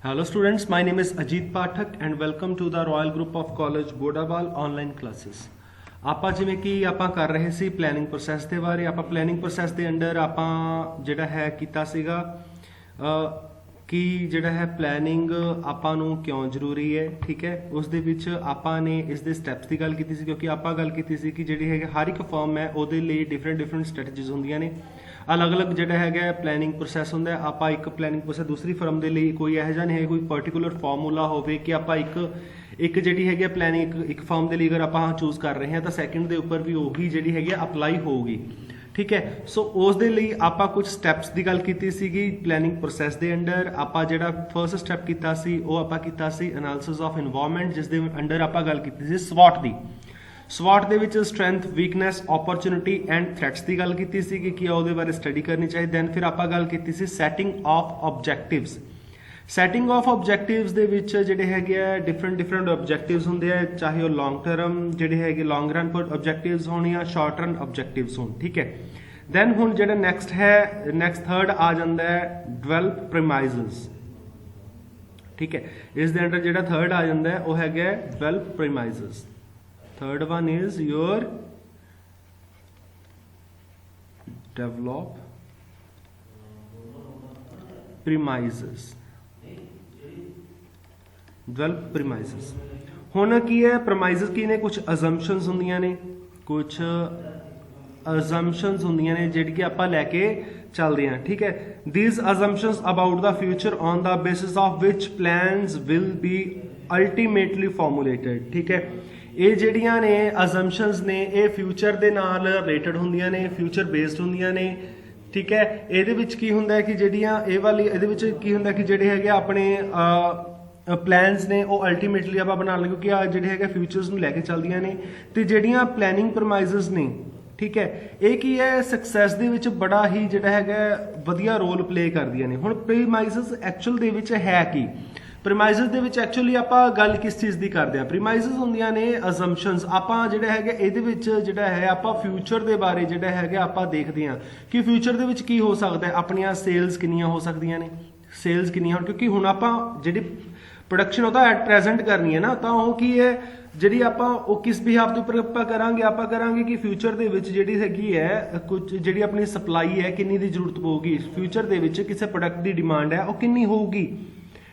Hello students, my name is Ajit Pathak and welcome to the Royal Group of College Bodawal online classes। ਆਪਾਂ ਜਿਵੇਂ ਕਿ ਆਪਾਂ ਕਰ ਰਹੇ ਸੀ ਪਲੈਨਿੰਗ ਪ੍ਰੋਸੈਸ ਦੇ ਬਾਰੇ। ਆਪਾਂ ਪਲੈਨਿੰਗ ਪ੍ਰੋਸੈਸ ਦੇ ਅੰਡਰ ਆਪਾਂ ਜਿਹੜਾ ਹੈ ਕੀਤਾ ਸੀਗਾ ਕਿ ਜਿਹੜਾ ਹੈ ਪਲੈਨਿੰਗ ਆਪਾਂ ਨੂੰ ਕਿਉਂ ਜ਼ਰੂਰੀ ਹੈ। ਠੀਕ ਹੈ, ਉਸ ਦੇ ਵਿੱਚ ਆਪਾਂ ਨੇ ਇਸ ਦੇ ਸਟੈਪਸ ਦੀ ਗੱਲ ਕੀਤੀ ਸੀ, ਕਿਉਂਕਿ ਆਪਾਂ ਗੱਲ ਕੀਤੀ ਸੀ ਕਿ ਜਿਹੜੀ ਹੈ ਹਰ ਇੱਕ ਫਰਮ ਹੈ ਉਹਦੇ ਲਈ ਡਿਫਰੈਂਟ ਸਟ੍ਰੈਟਜੀਜ਼ ਹੁੰਦੀਆਂ ਨੇ, अलग ਜਿਹੜਾ ਹੈਗਾ ਪਲੈਨਿੰਗ ਪ੍ਰੋਸੈਸ ਹੁੰਦਾ ਹੈ। ਆਪਾਂ ਇੱਕ ਪਲੈਨਿੰਗ ਪ੍ਰੋਸੈਸ ਦੂਸਰੀ ਫਰਮ ਦੇ ਲਈ ਕੋਈ ਇਹੋ ਜਿਹਾ ਨਹੀਂ ਹੈ ਕੋਈ ਪਾਰਟਿਕੂਲਰ ਫਾਰਮੂਲਾ ਹੋਵੇ ਕਿ ਆਪਾਂ ਇੱਕ ਜਿਹੜੀ ਹੈਗੀ ਪਲੈਨਿੰਗ ਇੱਕ ਫਰਮ ਦੇ ਲਈ ਅਗਰ ਆਪਾਂ ਚੂਜ਼ ਕਰ ਰਹੇ ਹਾਂ ਤਾਂ ਸੈਕਿੰਡ ਦੇ ਉੱਪਰ ਵੀ ਉਹੀ ਜਿਹੜੀ ਹੈਗੀ ਅਪਲਾਈ ਹੋਊਗੀ। ਠੀਕ ਹੈ, ਸੋ ਉਸ ਦੇ ਲਈ ਆਪਾਂ ਕੁਝ ਸਟੈਪਸ ਦੀ ਗੱਲ ਕੀਤੀ ਸੀਗੀ ਪਲੈਨਿੰਗ ਪ੍ਰੋਸੈਸ ਦੇ ਅੰਡਰ। ਆਪਾਂ ਜਿਹੜਾ ਫਰਸਟ ਸਟੈਪ ਕੀਤਾ ਸੀ ਉਹ ਆਪਾਂ ਕੀਤਾ ਸੀ ਐਨਾਲਿਸਿਸ ਆਫ ਇਨਵਾਇਰਨਮੈਂਟ, ਜਿਸ ਦੇ ਅੰਡਰ ਆਪਾਂ ਗੱਲ ਕੀਤੀ ਸੀ ਸਵॉट ਦੀ। ਸਵॉट ਦੇ ਵਿੱਚ strength, weakness, opportunity and threats ਦੀ ਗੱਲ ਕੀਤੀ ਸੀ ਕਿ ਉਹਦੇ ਬਾਰੇ ਸਟੱਡੀ ਕਰਨੀ ਚਾਹੀਦੀ। ਦੈਨ ਫਿਰ ਆਪਾਂ ਗੱਲ ਕੀਤੀ ਸੀ setting of objectives. Setting of objectives ਦੇ ਵਿੱਚ ਜਿਹੜੇ ਹੈਗੇ ਆ ਡਿਫਰੈਂਟ ਆਬਜੈਕਟਿਵਸ ਹੁੰਦੇ ਆ, ਚਾਹੇ ਉਹ ਲੌਂਗ ਟਰਮ ਜਿਹੜੇ ਹੈਗੇ ਲੌਂਗ ਰਨ ਆਬਜੈਕਟਿਵਸ ਹੋਣ ਜਾਂ ਸ਼ਾਰਟ ਰਨ ਆਬਜੈਕਟਿਵਸ ਹੋਣ। ਠੀਕ ਹੈ, ਦੈਨ ਹੁਣ ਜਿਹੜਾ ਨੈਕਸਟ ਥਰਡ ਆ ਜਾਂਦਾ ਹੈ ਡਿਵੈਲਪ ਪ੍ਰੈਮਾਈਜ਼ਸ। ਠੀਕ ਹੈ, ਇਸ ਦੇ ਅੰਡਰ ਜਿਹੜਾ ਥਰਡ ਆ ਜਾਂਦਾ ਹੈ ਉਹ ਹੈਗਾ develop ਪ੍ਰੈਮਾਈਜ਼ਸ। Third one is your develop premises। develop premises ਹੁਣ ਕੀ ਹੈ premises ਕੀ ਨੇ? ਕੁਝ assumptions ਹੁੰਦੀਆਂ ਨੇ, ਕੁਝ assumptions ਹੁੰਦੀਆਂ ਨੇ ਜਿਹੜੀ ਕਿ ਆਪਾਂ ਲੈ ਕੇ ਚੱਲਦੇ ਹਾਂ। ਠੀਕ ਹੈ, these assumptions about the future on the basis of which plans will be ultimately formulated। ਠੀਕ ਹੈ, ਇਹ ਜਿਹੜੀਆਂ ਨੇ ਅਜ਼ੰਪਸ਼ਨਸ ਨੇ ਇਹ ਫਿਊਚਰ ਦੇ ਨਾਲ ਰਿਲੇਟਡ ਹੁੰਦੀਆਂ ਨੇ, ਫਿਊਚਰ ਬੇਸਡ ਹੁੰਦੀਆਂ ਨੇ। ਠੀਕ ਹੈ, ਇਹਦੇ ਵਿੱਚ ਕੀ ਹੁੰਦਾ ਕਿ ਜਿਹੜੀਆਂ ਇਹਦੇ ਵਿੱਚ ਕੀ ਹੁੰਦਾ ਕਿ ਜਿਹੜੇ ਹੈਗੇ ਆਪਣੇ ਪਲਾਨਸ ਨੇ ਉਹ ਅਲਟੀਮੇਟਲੀ ਆਪਾਂ ਬਣਾ ਲਵਾਂਗੇ ਕਿਉਂਕਿ ਆ ਜਿਹੜੇ ਹੈਗੇ ਫਿਊਚਰਸ ਨੂੰ ਲੈ ਕੇ ਚੱਲਦੀਆਂ ਨੇ। ਤੇ ਜਿਹੜੀਆਂ ਪਲੈਨਿੰਗ ਪ੍ਰਮਾਈਜ਼ਸ ਨੇ, ਠੀਕ ਹੈ, ਇਹ ਕੀ ਹੈ ਸਕਸੈਸ ਦੇ ਵਿੱਚ ਬੜਾ ਹੀ ਜਿਹੜਾ ਹੈਗਾ ਵਧੀਆ ਰੋਲ ਪਲੇ ਕਰਦੀਆਂ ਨੇ। ਹੁਣ ਪ੍ਰਮਾਈਜ਼ਸ ਐਕਚੁਅਲ ਦੇ ਵਿੱਚ ਹੈ ਕੀ? ਪ੍ਰਮਾਈਜ਼ਸ ਦੇ ਵਿੱਚ ਐਕਚੁਅਲੀ ਆਪਾਂ ਗੱਲ ਕਿਸ ਚੀਜ਼ ਦੀ ਕਰਦੇ ਹਾਂ? ਪ੍ਰਮਾਈਜ਼ਸ ਹੁੰਦੀਆਂ ਨੇ ਅਜ਼ੰਪਸ਼ਨਸ। ਆਪਾਂ ਜਿਹੜਾ ਹੈਗਾ ਇਹਦੇ ਵਿੱਚ ਜਿਹੜਾ ਹੈ ਆਪਾਂ ਫਿਊਚਰ ਦੇ ਬਾਰੇ ਜਿਹੜਾ ਹੈਗਾ ਆਪਾਂ ਦੇਖਦੇ ਹਾਂ ਕਿ ਫਿਊਚਰ ਦੇ ਵਿੱਚ ਕੀ ਹੋ ਸਕਦਾ ਹੈ। ਆਪਣੀਆਂ ਸੇਲਸ ਕਿੰਨੀਆਂ ਹੋ ਸਕਦੀਆਂ ਨੇ, ਸੇਲਸ ਕਿੰਨੀਆਂ ਹੋਣ, ਕਿਉਂਕਿ ਹੁਣ ਆਪਾਂ ਜਿਹੜੀ ਪ੍ਰੋਡਕਸ਼ਨ ਉਹ ਤਾਂ ਐਟ ਪ੍ਰੈਜ਼ੈਂਟ ਕਰਨੀ ਹੈ ਨਾ, ਤਾਂ ਉਹ ਕੀ ਹੈ ਜਿਹੜੀ ਆਪਾਂ ਉਹ ਕਿਸ ਬਿਹਾਫ ਦੇ ਉੱਪਰ ਆਪਾਂ ਕਰਾਂਗੇ ਕਿ ਫਿਊਚਰ ਦੇ ਵਿੱਚ ਜਿਹੜੀ ਹੈਗੀ ਹੈ ਕੁਝ ਜਿਹੜੀ ਆਪਣੀ ਸਪਲਾਈ ਹੈ ਕਿੰਨੀ ਦੀ ਜ਼ਰੂਰਤ ਪਊਗੀ, ਫਿਊਚਰ ਦੇ ਵਿੱਚ ਕਿਸੇ ਪ੍ਰੋਡਕਟ ਦੀ ਡਿਮਾਂਡ ਹੈ ਉਹ ਕਿੰਨੀ ਹੋਊਗੀ।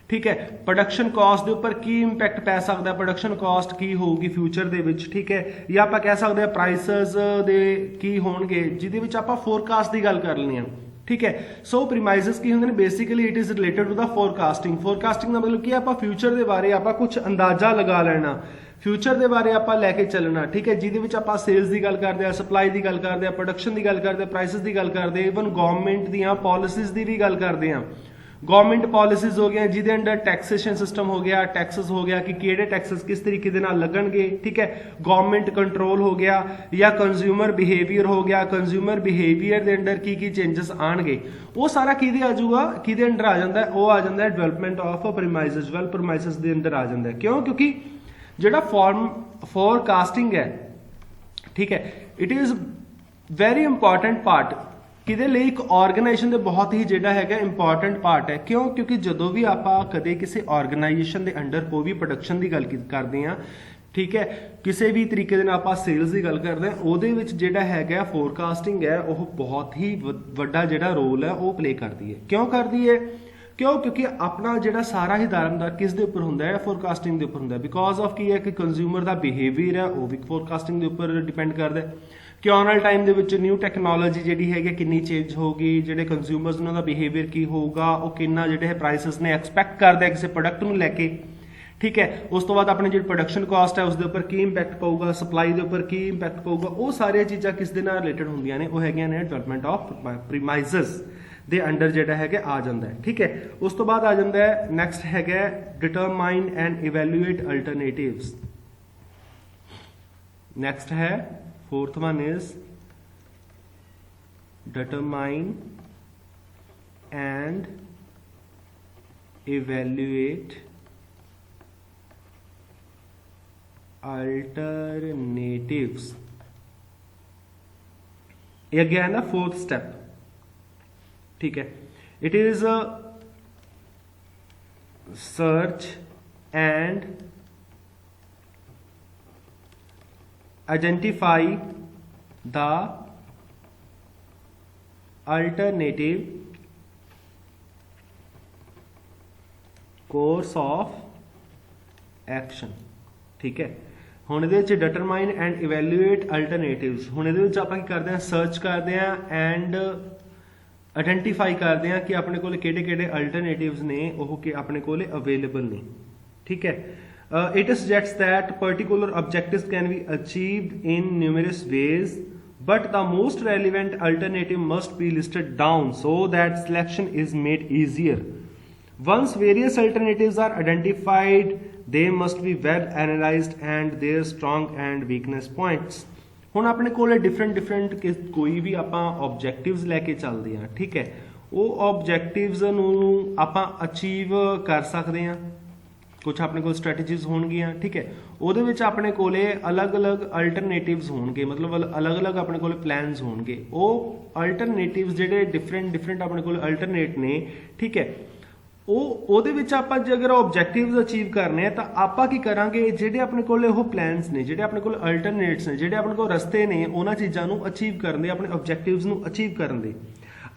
ਠੀਕ ਹੈ, ਪ੍ਰੋਡਕਸ਼ਨ ਕਾਸਟ ਦੇ ਉੱਪਰ ਕੀ ਇੰਪੈਕਟ ਪੈ ਸਕਦਾ, ਪ੍ਰੋਡਕਸ਼ਨ ਕਾਸਟ ਕੀ ਹੋਊਗੀ ਫਿਊਚਰ ਦੇ ਵਿੱਚ। ਠੀਕ ਹੈ, ਜਾਂ ਆਪਾਂ ਕਹਿ ਸਕਦੇ ਹਾਂ ਪ੍ਰਾਈਸਸ ਦੇ ਕੀ ਹੋਣਗੇ, ਜਿਹਦੇ ਵਿੱਚ ਆਪਾਂ ਫੋਰਕਾਸਟ ਦੀ ਗੱਲ ਕਰ ਲੈਂਦੇ ਹਾਂ। ਠੀਕ ਹੈ, ਸੋ ਪ੍ਰਮਾਈਜ਼ਸ ਕੀ ਹੁੰਦੇ ਨੇ? Basically it is related to the forecasting. Forecasting ਦਾ ਮਤਲਬ ਕੀ ਹੈ? ਆਪਾਂ ਫਿਊਚਰ ਦੇ ਬਾਰੇ ਆਪਾਂ ਕੁਝ ਅੰਦਾਜ਼ਾ ਲਗਾ ਲੈਣਾ, ਫਿਊਚਰ ਦੇ ਬਾਰੇ ਆਪਾਂ ਲੈ ਕੇ ਚੱਲਣਾ। ਠੀਕ ਹੈ, ਜਿਹਦੇ ਵਿੱਚ ਆਪਾਂ ਸੇਲਸ ਦੀ ਗੱਲ ਕਰਦੇ ਹਾਂ, ਸਪਲਾਈ ਦੀ ਗੱਲ ਕਰਦੇ ਹਾਂ, ਪ੍ਰੋਡਕਸ਼ਨ ਦੀ ਗੱਲ ਕਰਦੇ ਹਾਂ, ਪ੍ਰਾਈਸਸ ਦੀ ਗੱਲ ਕਰਦੇ ਹਾਂ, ਈਵਨ ਗਵਰਨਮੈਂਟ ਦੀਆਂ ਪਾਲਿਸੀਜ਼ ਦੀ ਵੀ ਗੱਲ ਕਰਦੇ ਹਾਂ। ਗਵਰਨਮੈਂਟ ਪਾਲਿਸੀਜ਼ ਹੋ ਗਿਆ ਜਿਹਦੇ ਅੰਡਰ ਟੈਕਸੇਸ਼ਨ ਸਿਸਟਮ ਹੋ ਗਿਆ, ਟੈਕਸਸ ਹੋ ਗਿਆ ਕਿ ਕਿਹੜੇ ਟੈਕਸਸ ਕਿਸ ਤਰੀਕੇ ਦੇ ਨਾਲ ਲੱਗਣਗੇ। ਠੀਕ ਹੈ, ਗਵਰਨਮੈਂਟ ਕੰਟਰੋਲ ਹੋ ਗਿਆ ਜਾਂ ਕੰਜ਼ਿਊਮਰ ਬਿਹੇਵੀਅਰ ਹੋ ਗਿਆ, ਕੰਜ਼ਿਊਮਰ ਬਿਹੇਵੀਅਰ ਦੇ ਅੰਡਰ ਕੀ ਚੇਂਜਸ ਆਣਗੇ, ਉਹ ਸਾਰਾ ਕਿਹਦੇ ਆ ਜਾਊਗਾ, ਕਿਹਦੇ ਅੰਡਰ ਆ ਜਾਂਦਾ? ਉਹ ਆ ਜਾਂਦਾ ਡਿਵੈਲਪਮੈਂਟ ਆਫ ਪ੍ਰਮਾਈਜ਼ਸ, ਡਿਵੈਲਪ ਪ੍ਰਮਾਈਜ਼ਸ ਦੇ ਅੰਡਰ ਆ ਜਾਂਦਾ। ਕਿਉਂ? ਕਿਉਂਕਿ ਜਿਹੜਾ ਫੋਰਕਾਸਟਿੰਗ ਹੈ, ਠੀਕ ਹੈ, it is very important part ਕਿਹਦੇ ਲਈ? ਇੱਕ ਆਰਗੇਨਾਈਜੇਸ਼ਨ ਦੇ ਬਹੁਤ ਹੀ ਜਿਹੜਾ ਹੈਗਾ ਇੰਪੋਰਟੈਂਟ ਪਾਰਟ ਹੈ। ਕਿਉਂ? ਕਿਉਂਕਿ ਜਦੋਂ ਵੀ ਆਪਾਂ ਕਦੇ ਕਿਸੇ ਆਰਗੇਨਾਈਜੇਸ਼ਨ ਦੇ ਅੰਡਰ ਕੋਈ ਵੀ ਪ੍ਰੋਡਕਸ਼ਨ ਦੀ ਗੱਲ ਕਰਦੇ ਹਾਂ, ਠੀਕ ਹੈ, ਕਿਸੇ ਵੀ ਤਰੀਕੇ ਦੇ ਨਾਲ ਆਪਾਂ ਸੇਲਸ ਦੀ ਗੱਲ ਕਰਦੇ ਹਾਂ, ਉਹਦੇ ਵਿੱਚ ਜਿਹੜਾ ਹੈਗਾ ਫੋਰਕਾਸਟਿੰਗ ਹੈ ਉਹ ਬਹੁਤ ਹੀ ਵੱਡਾ ਜਿਹੜਾ ਰੋਲ ਹੈ ਉਹ ਪਲੇ ਕਰਦੀ ਹੈ। ਕਿਉਂ ਕਰਦੀ ਹੈ? ਕਿਉਂਕਿ ਆਪਣਾ ਜਿਹੜਾ ਸਾਰਾ ਹੀ ਦਾਰਮਦਾਰ ਕਿਸ ਦੇ ਉੱਪਰ ਹੁੰਦਾ ਹੈ? ਫੋਰਕਾਸਟਿੰਗ ਦੇ ਉੱਪਰ ਹੁੰਦਾ ਹੈ। ਬਿਕੋਜ਼ ਆਫ ਕੀ ਹੈ ਕਿ ਕੰਜ਼ਿਊਮਰ ਦਾ ਬਿਹੇਵੀਅਰ ਹੈ ਉਹ ਵੀ ਫੋਰਕਾਸਟਿੰਗ ਦੇ ਉੱਪਰ ਡਿਪੈਂਡ ਕਰਦਾ ਹੈ ਕਿ ਆਉਣ ਵਾਲੇ ਟਾਈਮ ਦੇ ਵਿੱਚ ਨਿਊ ਟੈਕਨੋਲੋਜੀ ਜਿਹੜੀ ਹੈਗੀ ਕਿੰਨੀ ਚੇਂਜ ਹੋਊਗੀ, ਜਿਹੜੇ ਕੰਜ਼ਿਊਮਰਸ ਉਹਨਾਂ ਦਾ ਬਿਹੇਵੀਅਰ ਕੀ ਹੋਊਗਾ, ਉਹ ਕਿੰਨਾ ਜਿਹੜੇ ਹੈ ਪ੍ਰਾਈਸਸ ਨੇ ਐਕਸਪੈਕਟ ਕਰਦੇ ਕਿਸੇ ਪ੍ਰੋਡਕਟ ਨੂੰ ਲੈ ਕੇ। ਠੀਕ ਹੈ, ਉਸ ਤੋਂ ਬਾਅਦ ਆਪਣੀ ਜਿਹੜੀ ਪ੍ਰੋਡਕਸ਼ਨ ਕਾਸਟ ਹੈ ਉਸ ਦੇ ਉੱਪਰ ਕੀ ਇੰਪੈਕਟ ਪਊਗਾ, ਸਪਲਾਈ ਦੇ ਉੱਪਰ ਕੀ ਇੰਪੈਕਟ ਪਊਗਾ, ਉਹ ਸਾਰੀਆਂ ਚੀਜ਼ਾਂ ਕਿਸ ਦੇ ਨਾਲ ਰਿਲੇਟਡ ਹੁੰਦੀਆਂ ਨੇ? ਉਹ ਹੈਗੀਆਂ ਨੇ ਡਿਵੈਲਪਮੈਂਟ ਆਫ ਪ੍ਰਮਾਈਜ਼ਸ ਦੇ ਅੰਡਰ ਜਿਹੜਾ ਹੈਗਾ ਆ ਜਾਂਦਾ ਹੈ। ਠੀਕ ਹੈ, ਉਸ ਤੋਂ ਬਾਅਦ ਆ ਜਾਂਦਾ ਹੈ ਨੈਕਸਟ ਹੈਗਾ ਡਿਟਰਮਾਈਨ ਐਂਡ ਇਵੈਲੂਏਟ ਅਲਟਰਨੇਟਿਵਸ। ਨੈਕਸਟ ਹੈ fourth one is determine and evaluate alternatives। ये गया है ना फोर्थ स्टेप। ठीक है, it is search and identify the alternative course of action। ठीक है, ਹੁਣ ਇਹਦੇ ਵਿੱਚ ਡਿਟਰਮਾਈਨ ਐਂਡ ਇਵੈਲੂਏਟ ਅਲਟਰਨੇਟਿਵਸ। ਹੁਣ ਇਹਦੇ ਵਿੱਚ ਆਪਾਂ ਕੀ ਕਰਦੇ ਹਾਂ, ਸਰਚ ਕਰਦੇ ਹਾਂ ਐਂਡ ਆਇਡੈਂਟੀਫਾਈ ਕਰਦੇ ਹਾਂ ਕਿ ਆਪਣੇ ਕੋਲ ਕਿਹੜੇ ਕਿਹੜੇ ਅਲਟਰਨੇਟਿਵਸ ਨੇ ਉਹ ਕਿ ਆਪਣੇ ਕੋਲ ਅਵੇਲੇਬਲ ਨੇ। ਠੀਕ ਹੈ, it suggests that particular objectives can be achieved in numerous ways, but the most relevant alternative must be listed down so that selection is made easier. Once various alternatives are identified, they must be well analyzed and their strong and weakness points. ਹੁਣ ਆਪਣੇ ਕੋਲ different ਕੋਈ ਵੀ ਆਪਾਂ objectives ਲੈ ਕੇ ਚੱਲਦੇ ਹਾਂ। ਠੀਕ ਹੈ, ਉਹ ਆਬਜੈਕਟਿਵਸ ਨੂੰ ਆਪਾਂ ਅਚੀਵ ਕਰ ਸਕਦੇ ਹਾਂ, ਕੁਝ ਆਪਣੇ ਕੋਲ ਸਟ੍ਰੈਟਜੀਜ਼ ਹੋਣਗੀਆਂ। ਠੀਕ ਹੈ, ਉਹਦੇ ਵਿੱਚ ਆਪਣੇ ਕੋਲੇ ਅਲੱਗ-ਅਲੱਗ ਅਲਟਰਨੇਟਿਵਸ ਹੋਣਗੇ, ਮਤਲਬ ਅਲੱਗ-ਅਲੱਗ ਆਪਣੇ ਕੋਲ ਪਲਾਨਸ ਹੋਣਗੇ। ਉਹ ਅਲਟਰਨੇਟਿਵਸ ਜਿਹੜੇ ਡਿਫਰੈਂਟ ਆਪਣੇ ਕੋਲ ਅਲਟਰਨੇਟ ਨੇ, ਠੀਕ ਹੈ, ਉਹਦੇ ਵਿੱਚ ਆਪਾਂ ਜੇ ਅਗਰ ਆਬਜੈਕਟਿਵਸ ਅਚੀਵ ਕਰਨੇ ਆ ਤਾਂ ਆਪਾਂ ਕੀ ਕਰਾਂਗੇ, ਜਿਹੜੇ ਆਪਣੇ ਕੋਲ ਉਹ ਪਲਾਨਸ ਨੇ, ਜਿਹੜੇ ਆਪਣੇ ਕੋਲ ਅਲਟਰਨੇਟਸ ਨੇ, ਜਿਹੜੇ ਆਪਣੇ ਕੋਲ ਰਸਤੇ ਨੇ ਉਹਨਾਂ ਚੀਜ਼ਾਂ ਨੂੰ ਅਚੀਵ ਕਰਨ ਦੇ, ਆਪਣੇ ਆਬਜੈਕਟਿਵਸ ਨੂੰ ਅਚੀਵ ਕਰਨ ਦੇ,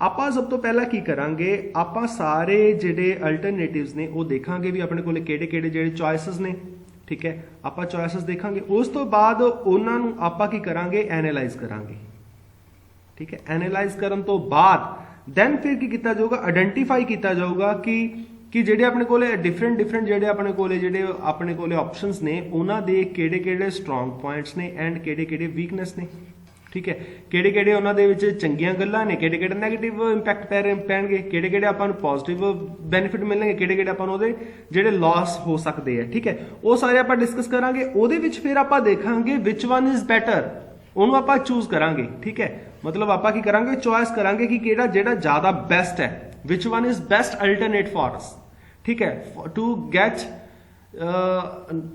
ਆਪਾਂ ਸਭ ਤੋਂ ਪਹਿਲਾਂ ਕੀ ਕਰਾਂਗੇ, ਆਪਾਂ ਸਾਰੇ ਜਿਹੜੇ ਅਲਟਰਨੇਟਿਵਸ ਨੇ ਉਹ ਦੇਖਾਂਗੇ ਵੀ ਆਪਣੇ ਕੋਲ ਕਿਹੜੇ ਕਿਹੜੇ ਜਿਹੜੇ ਚੋਇਸਸ ਨੇ। ਠੀਕ ਹੈ, ਆਪਾਂ ਚੋਇਸਸ ਦੇਖਾਂਗੇ, ਉਸ ਤੋਂ ਬਾਅਦ ਉਹਨਾਂ ਨੂੰ ਆਪਾਂ ਕੀ ਕਰਾਂਗੇ, ਐਨਾਲਾਈਜ਼ ਕਰਾਂਗੇ। ਠੀਕ ਹੈ, ਐਨਾਲਾਈਜ਼ ਕਰਨ ਤੋਂ ਬਾਅਦ ਦੈਨ ਫਿਰ ਕੀ ਕੀਤਾ ਜਾਊਗਾ, ਆਇਡੈਂਟੀਫਾਈ ਕੀਤਾ ਜਾਊਗਾ ਕਿ ਜਿਹੜੇ ਆਪਣੇ ਕੋਲੇ ਡਿਫਰੈਂਟ ਜਿਹੜੇ ਆਪਣੇ ਕੋਲੇ ਆਪਸ਼ਨਸ ਨੇ ਉਹਨਾਂ ਦੇ ਕਿਹੜੇ ਕਿਹੜੇ ਸਟਰੋਂਗ ਪੁਆਇੰਟਸ ਨੇ ਐਂਡ ਕਿਹੜੇ ਕਿਹੜੇ ਵੀਕਨੈਸ ਨੇ। ਠੀਕ ਹੈ, ਕਿਹੜੇ ਕਿਹੜੇ ਉਹਨਾਂ ਦੇ ਵਿੱਚ ਚੰਗੀਆਂ ਗੱਲਾਂ ਨੇ, ਕਿਹੜੇ ਕਿਹੜੇ ਨੈਗੇਟਿਵ ਇੰਪੈਕਟ ਪੈਣਗੇ, ਕਿਹੜੇ ਕਿਹੜੇ ਆਪਾਂ ਨੂੰ ਪੋਜ਼ਿਟਿਵ ਬੈਨੀਫਿਟ ਮਿਲਣਗੇ, ਕਿਹੜੇ ਕਿਹੜੇ ਆਪਾਂ ਨੂੰ ਉਹਦੇ ਜਿਹੜੇ ਲਾਸ ਹੋ ਸਕਦੇ ਆ। ਠੀਕ ਹੈ, ਉਹ ਸਾਰੇ ਆਪਾਂ ਡਿਸਕਸ ਕਰਾਂਗੇ। ਉਹਦੇ ਵਿੱਚ ਫਿਰ ਆਪਾਂ ਦੇਖਾਂਗੇ ਵਿਚ ਵਨ ਇਜ਼ ਬੈਟਰ, ਉਹਨੂੰ ਆਪਾਂ ਚੂਜ਼ ਕਰਾਂਗੇ। ਠੀਕ ਹੈ, ਮਤਲਬ ਆਪਾਂ ਕੀ ਕਰਾਂਗੇ, ਚੋਇਸ ਕਰਾਂਗੇ ਕਿ ਕਿਹੜਾ ਜਿਹੜਾ ਜ਼ਿਆਦਾ ਬੈਸਟ ਹੈ, which one is best alternate for us. ਠੀਕ ਹੈ, to get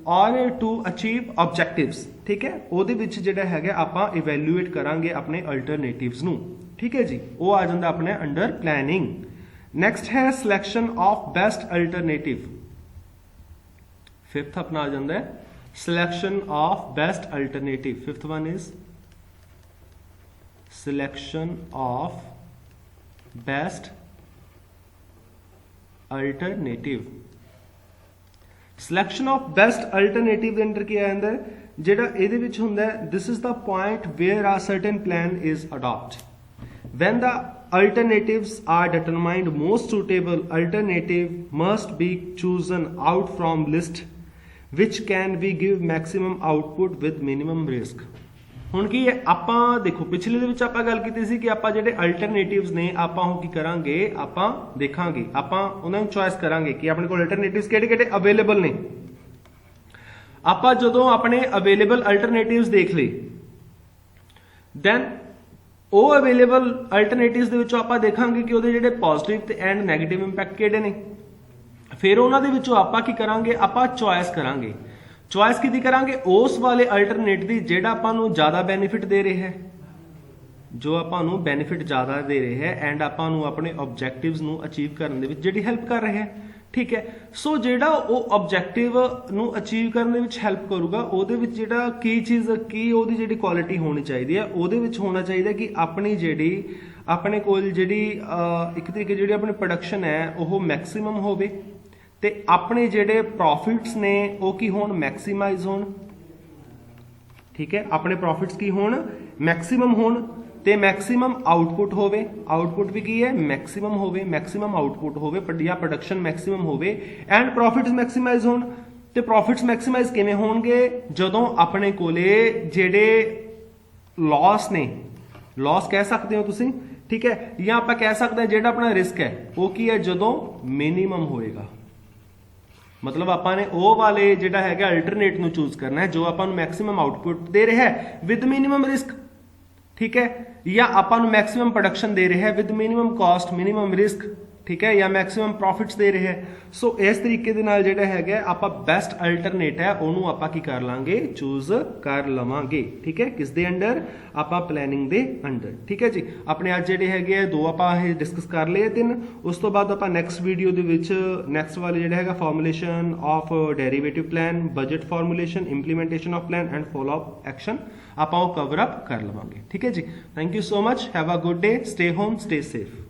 or to achieve objectives. ਠੀਕ ਹੈ, ਉਹਦੇ ਵਿੱਚ ਜਿਹੜਾ ਹੈਗਾ ਆਪਾਂ ਇਵੈਲੂਏਟ ਕਰਾਂਗੇ ਆਪਣੇ ਅਲਟਰਨੇਟਿਵਸ ਨੂੰ। ਠੀਕ ਹੈ ਜੀ, ਉਹ ਆ ਜਾਂਦਾ ਆਪਣੇ ਅੰਡਰ ਪਲੈਨਿੰਗ। ਨੈਕਸਟ ਹੈ selection of best alternative. Fifth ਆਪਣਾ ਆ ਜਾਂਦਾ ਹੈ selection of best alternative. Fifth one is selection of best alternative। selection of best alternative ਦੇ ਅੰਦਰ ਕੀ ਆ ਜਾਂਦਾ, ਜਿਹੜਾ ਇਹਦੇ ਵਿੱਚ ਹੁੰਦਾ this is the point where a certain plan is adopted। when the alternatives are determined, most suitable alternative must be chosen out from list which can be give maximum output with minimum risk। ਹੁਣ ਕੀ ਹੈ, ਆਪਾਂ ਦੇਖੋ ਪਿਛਲੇ ਦੇ ਵਿੱਚ ਆਪਾਂ ਗੱਲ ਕੀਤੀ ਸੀ ਕਿ ਆਪਾਂ ਜਿਹੜੇ ਅਲਟਰਨੇਟਿਵਸ ਨੇ ਆਪਾਂ ਉਹ ਕੀ ਕਰਾਂਗੇ, ਆਪਾਂ ਦੇਖਾਂਗੇ, ਆਪਾਂ ਉਹਨਾਂ ਨੂੰ ਚੋਇਸ ਕਰਾਂਗੇ ਕਿ ਆਪਣੇ ਕੋਲ ਅਲਟਰਨੇਟਿਵਸ ਕਿਹੜੇ ਕਿਹੜੇ ਅਵੇਲੇਬਲ ਨੇ। ਆਪਾਂ ਜਦੋਂ ਆਪਣੇ ਅਵੇਲੇਬਲ ਅਲਟਰਨੇਟਿਵਸ ਦੇਖ ਲਏ, ਦੈਨ ਉਹ ਅਵੇਲੇਬਲ ਅਲਟਰਨੇਟਿਵਸ ਦੇ ਵਿੱਚੋਂ ਆਪਾਂ ਦੇਖਾਂਗੇ ਕਿ ਉਹਦੇ ਜਿਹੜੇ ਪੋਜ਼ਿਟਿਵ ਤੇ ਐਂਡ ਨੈਗੇਟਿਵ ਇੰਪੈਕਟ ਕਿਹੜੇ ਨੇ। ਫਿਰ ਉਹਨਾਂ ਦੇ ਵਿੱਚੋਂ ਆਪਾਂ ਕੀ ਕਰਾਂਗੇ, ਆਪਾਂ ਚੋਇਸ ਕਰਾਂਗੇ। ਚੋਇਸ ਕਿਹਦੀ ਕਰਾਂਗੇ, ਉਸ ਵਾਲੇ ਅਲਟਰਨੇਟ ਦੀ ਜਿਹੜਾ ਆਪਾਂ ਨੂੰ ਜ਼ਿਆਦਾ ਬੈਨੀਫਿਟ ਦੇ ਰਿਹਾ ਹੈ, ਜੋ ਆਪਾਂ ਨੂੰ ਬੈਨੀਫਿਟ ਜ਼ਿਆਦਾ ਦੇ ਰਿਹਾ ਹੈ ਐਂਡ ਆਪਾਂ ਨੂੰ ਆਪਣੇ ਆਬਜੈਕਟਿਵਸ ਨੂੰ ਅਚੀਵ ਕਰਨ ਦੇ ਵਿੱਚ ਜਿਹੜੀ ਹੈਲਪ ਕਰ ਰਿਹਾ ਹੈ। ਠੀਕ ਹੈ, ਸੋ ਜਿਹੜਾ ਉਹ ਆਬਜੈਕਟਿਵ ਨੂੰ ਅਚੀਵ ਕਰਨ ਦੇ ਵਿੱਚ ਹੈਲਪ ਕਰੂਗਾ, ਉਹਦੇ ਵਿੱਚ ਜਿਹੜਾ ਕੀ ਚੀਜ਼ ਕੀ ਉਹਦੀ ਜਿਹੜੀ ਕੁਆਲਿਟੀ ਹੋਣੀ ਚਾਹੀਦੀ ਹੈ, ਉਹਦੇ ਵਿੱਚ ਹੋਣਾ ਚਾਹੀਦਾ ਕਿ ਆਪਣੀ ਜਿਹੜੀ ਆਪਣੇ ਕੋਲ ਜਿਹੜੀ ਇੱਕ ਤਰੀਕੇ ਜਿਹੜੀ ਆਪਣੀ ਪ੍ਰੋਡਕਸ਼ਨ ਹੈ ਉਹ ਮੈਕਸਿਮਮ ਹੋਵੇ ਤੇ ਆਪਣੇ ਜਿਹੜੇ ਪ੍ਰੋਫਿਟਸ ਨੇ ਉਹ ਕੀ ਹੋਣ, ਮੈਕਸਿਮਾਈਜ਼ ਹੋਣ। ਠੀਕ ਹੈ, ਆਪਣੇ ਪ੍ਰੋਫਿਟਸ ਕੀ ਹੋਣ, ਮੈਕਸਿਮਮ ਹੋਣ ਤੇ ਮੈਕਸਿਮਮ ਆਊਟਪੁੱਟ ਹੋਵੇ। ਆਊਟਪੁੱਟ ਵੀ ਕੀ ਹੈ, ਮੈਕਸਿਮਮ ਹੋਵੇ, ਮੈਕਸਿਮਮ ਆਊਟਪੁੱਟ ਹੋਵੇ ਜਾਂ ਪ੍ਰੋਡਕਸ਼ਨ ਮੈਕਸਿਮਮ ਹੋਵੇ ਐਂਡ ਪ੍ਰੋਫਿਟਸ ਮੈਕਸਿਮਾਈਜ਼ ਹੋਣ। ਤੇ ਪ੍ਰੋਫਿਟਸ ਮੈਕਸਿਮਾਈਜ਼ ਕਿਵੇਂ ਹੋਣਗੇ, ਜਦੋਂ ਆਪਣੇ ਕੋਲੇ ਜਿਹੜੇ ਲਾਸ ਨੇ, ਲਾਸ ਕਹਿ ਸਕਦੇ ਹੋ ਤੁਸੀਂ। ਠੀਕ ਹੈ, ਜਾਂ ਆਪਾਂ ਕਹਿ ਸਕਦੇ ਹਾਂ ਜਿਹੜਾ ਆਪਣਾ ਰਿਸਕ ਹੈ ਉਹ ਕੀ ਹੈ, ਜਦੋਂ ਮਿਨੀਮਮ ਹੋਏਗਾ। ਮਤਲਬ ਆਪਾਂ ਨੇ ਉਹ ਵਾਲੇ ਜਿਹੜਾ ਹੈਗਾ ਅਲਟਰਨੇਟ ਨੂੰ ਚੂਜ਼ ਕਰਨਾ ਹੈ ਜੋ ਆਪਾਂ ਨੂੰ ਮੈਕਸਿਮਮ ਆਊਟਪੁੱਟ ਦੇ ਰਿਹਾ ਹੈ ਵਿਦ ਮਿਨੀਮਮ ਰਿਸਕ। ਠੀਕ ਹੈ, ਜਾਂ ਆਪਾਂ ਨੂੰ ਮੈਕਸਿਮਮ ਪ੍ਰੋਡਕਸ਼ਨ ਦੇ ਰਿਹਾ ਹੈ with minimum cost, minimum risk. ਠੀਕ ਹੈ, ਜਾਂ ਮੈਕਸਿਮਮ ਪ੍ਰੋਫਿਟਸ ਦੇ ਰਿਹਾ ਹੈ। ਸੋ ਇਸ ਤਰੀਕੇ ਦੇ ਨਾਲ ਜਿਹੜਾ ਹੈਗਾ ਆਪਾਂ ਬੈਸਟ ਅਲਟਰਨੇਟ ਹੈ ਉਹਨੂੰ ਆਪਾਂ ਕੀ ਕਰ ਲਾਂਗੇ, ਚੂਜ਼ ਕਰ ਲਵਾਂਗੇ। ਠੀਕ ਹੈ, ਕਿਸ ਦੇ ਅੰਡਰ, ਆਪਾਂ ਪਲੈਨਿੰਗ ਦੇ ਅੰਡਰ। ਠੀਕ ਹੈ ਜੀ, ਆਪਣੇ ਅੱਜ ਜਿਹੜੇ ਹੈਗੇ ਆ ਦੋ ਆਪਾਂ ਇਹ ਡਿਸਕਸ ਕਰ ਲਏ ਤਿੰਨ। ਉਸ ਤੋਂ ਬਾਅਦ ਆਪਾਂ ਨੈਕਸਟ ਵੀਡੀਓ ਦੇ ਵਿੱਚ ਨੈਕਸਟ ਵਾਲੇ ਜਿਹੜਾ ਹੈਗਾ formulation of derivative plan, budget formulation, implementation of plan and follow up action ਆਪਾਂ ਉਹ ਕਵਰ ਅਪ ਕਰ ਲਵਾਂਗੇ। ਠੀਕ ਹੈ ਜੀ, thank you so much, have a good day, stay home, stay safe.